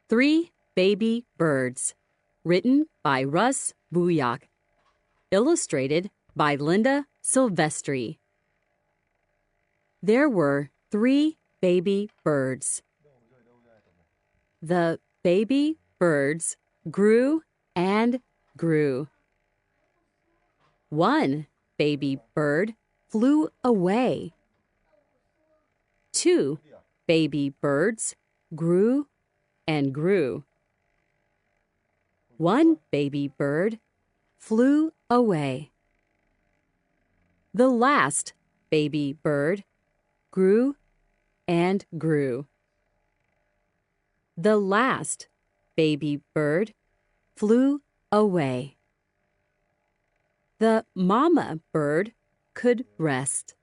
Three Baby Birds, written by Russ Booyak, illustrated by Linda Silvestri. There were 3 baby birds. The baby birds grew and grew. One baby bird flew away. 2 baby birds grew and grew. 1 baby bird flew away. The last baby bird grew and grew. The last baby bird flew away. The mama bird could rest.